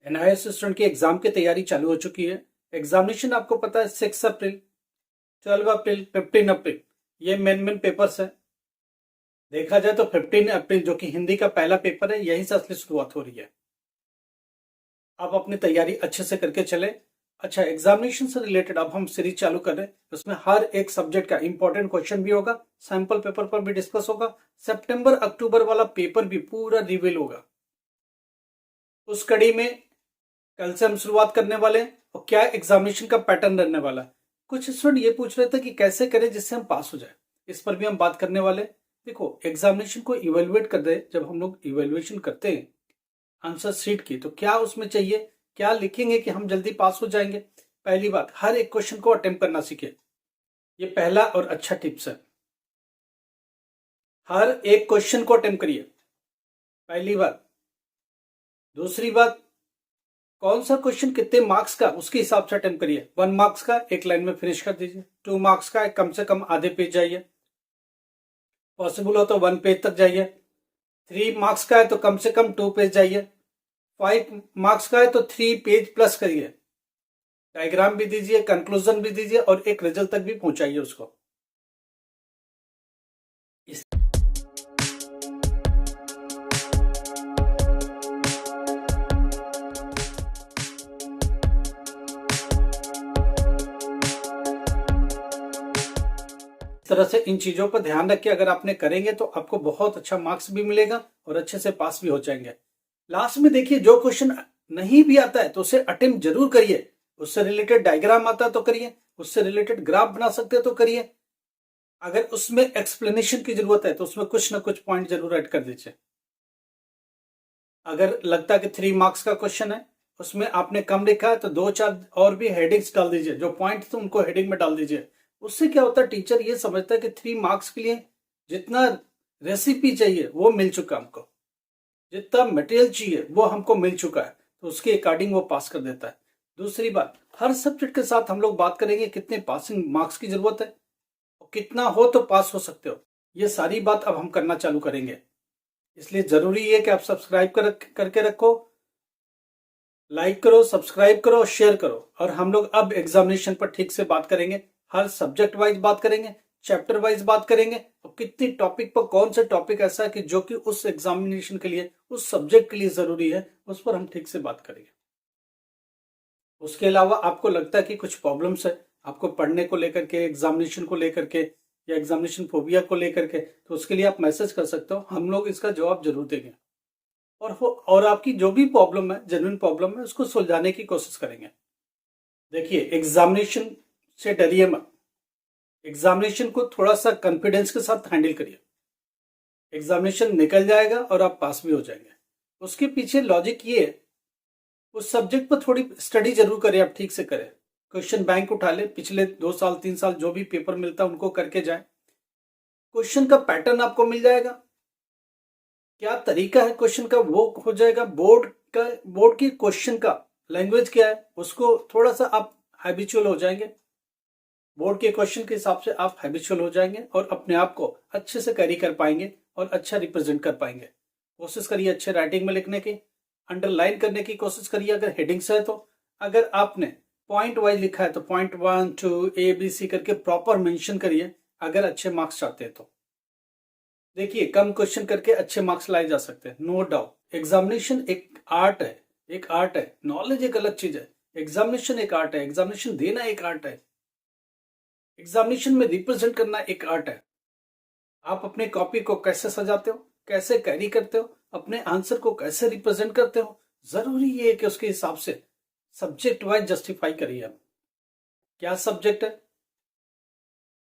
NIS student की exam की तैयारी चालू हो चुकी है। एग्जामिनेशन आपको पता है 6 अप्रैल, 12 अप्रैल, 15 अप्रैल, ये मेन पेपर्स है। देखा जाए तो 15 अप्रैल जो कि हिंदी का पहला पेपर है, यहीं से असली शुरुआत हो रही है। आप अपनी तैयारी अच्छे से करके चले। अच्छा, एग्जामिनेशन से रिलेटेड अब हम सीरीज चालू कर रहे हैं। उसमें हर एक सब्जेक्ट का इंपॉर्टेंट क्वेश्चन भी होगा, सैंपल पेपर पर भी डिस्कस होगा, सितंबर अक्टूबर वाला पेपर भी पूरा रिवील होगा। उस कड़ी में कल से हम शुरुआत करने वाले हैं। और क्या एग्जामिनेशन का पैटर्न रहने वाला है। कुछ स्टूडेंट ये पूछ रहे थे कि कैसे करें जिससे हम पास हो जाए, इस पर भी हम बात करने वाले। देखो, एग्जामिनेशन को इवेलुएट कर रहे, जब हम लोग इवेलुएशन करते हैं आंसर शीट की, तो क्या उसमें चाहिए, क्या लिखेंगे कि हम जल्दी पास हो जाएंगे। पहली बात, हर एक क्वेश्चन को अटेम्प्ट करना सीखे। ये पहला और अच्छा टिप्स है। हर एक क्वेश्चन को अटेम्प्ट करिए, पहली बात। दूसरी बात, कौन सा क्वेश्चन कितने मार्क्स का उसके हिसाब से अटेम्प्ट करिए। 1 मार्क्स का एक लाइन में फिनिश कर दीजिए। 2 मार्क्स का कम से कम आधे पेज जाइए, पॉसिबल हो तो 1 पेज तक जाइए। 3 मार्क्स का है तो कम से कम 2 पेज जाइए। 5 मार्क्स का है तो 3 पेज प्लस करिए, डायग्राम भी दीजिए, कंक्लूजन भी दीजिए और एक रिजल्ट तक भी पहुंचाइए उसको। इस तरह से इन चीजों पर ध्यान रख के अगर आपने करेंगे तो आपको बहुत अच्छा मार्क्स भी मिलेगा और अच्छे से पास भी हो जाएंगे। लास्ट में देखिए, जो क्वेश्चन नहीं भी आता है तो उसे अटेम्प्ट जरूर करिए। उससे रिलेटेड डायग्राम आता है तो करिए, उससे रिलेटेड ग्राफ बना सकते हैं तो करिए। अगर उसमें एक्सप्लेनेशन की जरूरत है तो उसमें कुछ ना कुछ पॉइंट जरूर ऐड कर दीजिए। अगर लगता है कि 3 मार्क्स का क्वेश्चन है, उसमें आपने कम लिखा है तो 2-4 और भी हेडिंग्स डाल दीजिए। जो पॉइंट थे उनको हेडिंग में डाल दीजिए। उससे क्या होता है, टीचर ये समझता है कि 3 मार्क्स के लिए जितना रेसिपी चाहिए वो मिल चुका, हमको जितना मटेरियल चाहिए वो हमको मिल चुका है, तो उसके अकॉर्डिंग वो पास कर देता है। दूसरी बात, हर सब्जेक्ट के साथ हम लोग बात करेंगे कितने पासिंग मार्क्स की जरूरत है और कितना हो तो पास हो सकते हो। ये सारी बात अब हम करना चालू करेंगे। इसलिए जरूरी है कि आप सब्सक्राइब करके रखो, लाइक करो, सब्सक्राइब करो और शेयर करो। और हम लोग अब एग्जामिनेशन पर ठीक से बात करेंगे, हर सब्जेक्ट वाइज बात करेंगे, चैप्टर वाइज बात करेंगे और कितनी टॉपिक पर कौन सा टॉपिक ऐसा है कि जो कि उस एग्जामिनेशन के लिए, उस सब्जेक्ट के लिए जरूरी है, उस पर हम ठीक से बात करेंगे। उसके अलावा आपको लगता है कि कुछ प्रॉब्लम्स है आपको पढ़ने को लेकर के, एग्जामिनेशन को लेकर के या एग्जामिनेशन फोबिया को लेकर के, तो उसके लिए आप मैसेज कर सकते हो, हम लोग इसका जवाब जरूर देंगे। और आपकी जो भी प्रॉब्लम है, जेन्युइन प्रॉब्लम है, उसको सुलझाने की कोशिश करेंगे। देखिए, एग्जामिनेशन से डरिए मत। एग्जामिनेशन को थोड़ा सा कॉन्फिडेंस के साथ हैंडल करिए। एग्जामिनेशन निकल जाएगा और आप पास भी हो जाएंगे। उसके पीछे लॉजिक ये है, उस सब्जेक्ट पर थोड़ी स्टडी जरूर करें, आप ठीक से करें। क्वेश्चन बैंक उठा ले, पिछले 2 साल 3 साल जो भी पेपर मिलता है उनको करके जाए। क्वेश्चन का पैटर्न आपको मिल जाएगा, क्या तरीका है क्वेश्चन का वो हो जाएगा। बोर्ड की क्वेश्चन का लैंग्वेज क्या है उसको थोड़ा सा आप हैबिचुअल हो जाएंगे। बोर्ड के क्वेश्चन के हिसाब से आप हैबिचुअल हो जाएंगे और अपने आप को अच्छे से कैरी कर पाएंगे और अच्छा रिप्रेजेंट कर पाएंगे। कोशिश करिए अच्छे राइटिंग में लिखने की, अंडरलाइन करने की कोशिश करिए अगर हेडिंग्स है तो। अगर आपने पॉइंट वाइज लिखा है तो पॉइंट 1 2 ABC करके प्रॉपर मेंशन करिए, अगर अच्छे मार्क्स चाहते हैं तो। देखिए, कम क्वेश्चन करके अच्छे मार्क्स लाए जा सकते हैं, नो डाउट। एग्जामिनेशन एक आर्ट है, एक आर्ट है। नॉलेज एक अलग चीज है, एग्जामिनेशन एक आर्ट है। एग्जामिनेशन देना एक आर्ट है, एग्जामिनेशन में रिप्रेजेंट करना एक आर्ट है। आप अपने कॉपी को कैसे सजाते हो, कैसे कैरी करते हो, अपने आंसर को कैसे रिप्रेजेंट करते हो, जरूरी ये है कि उसके हिसाब से सब्जेक्ट वाइज जस्टिफाई करिए। आप क्या सब्जेक्ट है,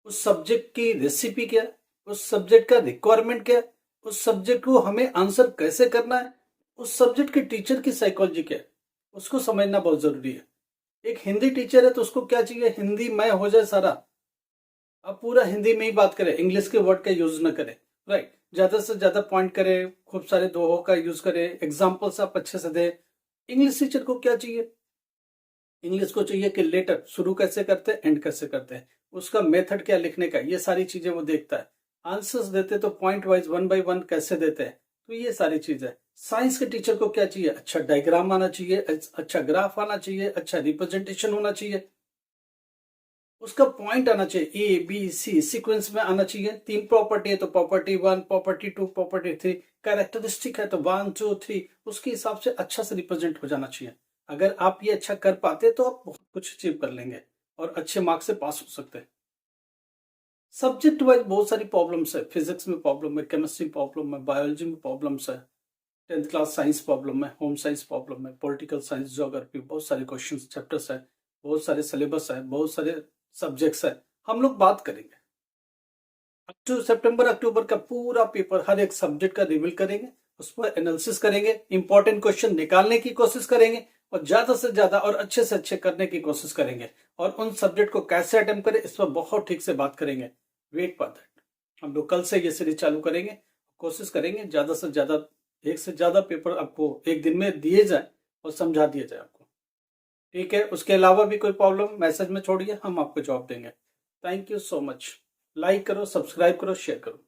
उस सब्जेक्ट की रेसिपी क्या है, उस सब्जेक्ट का रिक्वायरमेंट क्या है, उस सब्जेक्ट को हमें आंसर कैसे करना है, उस सब्जेक्ट के टीचर की साइकोलॉजी क्या है, उसको समझना बहुत जरूरी है। एक हिंदी टीचर है तो उसको क्या चाहिए, हिंदी में हो जाए सारा, अब पूरा हिंदी में ही बात करें, इंग्लिश के वर्ड का यूज न करें, राइट। ज्यादा से ज्यादा पॉइंट करें, खूब सारे दोहों का यूज करें, एग्जाम्पल्स आप अच्छे से दें। इंग्लिश टीचर को क्या चाहिए, इंग्लिश को चाहिए कि लेटर शुरू कैसे करते हैं, एंड कैसे करते हैं, उसका मेथड क्या लिखने का, ये सारी चीजें वो देखता है। आंसर्स देते तो पॉइंट वाइज 1 by 1 कैसे देते हैं, तो ये सारी चीज है। साइंस के टीचर को क्या चाहिए? अच्छा डायग्राम आना चाहिए, अच्छा ग्राफ आना चाहिए, अच्छा रिप्रेजेंटेशन होना चाहिए, उसका पॉइंट आना चाहिए, ए बी सी सीक्वेंस में आना चाहिए। 3 प्रॉपर्टी है तो प्रॉपर्टी 1, प्रॉपर्टी 2, प्रॉपर्टी 3, कैरेक्टरिस्टिक है तो 1 2 3, उसके हिसाब से अच्छा से रिप्रेजेंट हो जाना चाहिए। अगर आप ये अच्छा कर पाते तो आप बहुत कुछ अचीव कर लेंगे और अच्छे मार्क्स से पास हो सकते हैं। सब्जेक्ट वाइज बहुत सारी प्रॉब्लम्स है, फिजिक्स में प्रॉब्लम है, केमिस्ट्री प्रॉब्लम है, बायोलॉजी में प्रॉब्लम्स है, 10th क्लास साइंस प्रॉब्लम है, होम साइंस प्रॉब्लम है, पॉलिटिकल साइंस, ज्योग्राफी, बहुत सारे क्वेश्चन चैप्टर्स है, बहुत सारे सिलेबस है, बहुत सारे सब्जेक्ट्स है। हम लोग बात करेंगे अप टू सितंबर अक्टूबर का पूरा पेपर, हर एक सब्जेक्ट का रिवील करेंगे, उस पर एनालिसिस करेंगे, इंपॉर्टेंट क्वेश्चन निकालने की कोशिश करेंगे और ज्यादा से ज्यादा और अच्छे से अच्छे करने की कोशिश करेंगे। और उन सब्जेक्ट को कैसे अटेम्प्ट करें इस पर बहुत ठीक से बात करेंगे। Wait for that. हम लोग कल से ये सीरीज चालू करेंगे, कोशिश करेंगे ज्यादा से ज्यादा, एक से ज्यादा पेपर आपको एक दिन में दिए जाए और समझा दिया जाए आपको। ठीक है, उसके अलावा भी कोई प्रॉब्लम मैसेज में छोड़िए, हम आपको जवाब देंगे। Thank you so much. Like करो, सब्सक्राइब करो, शेयर करो।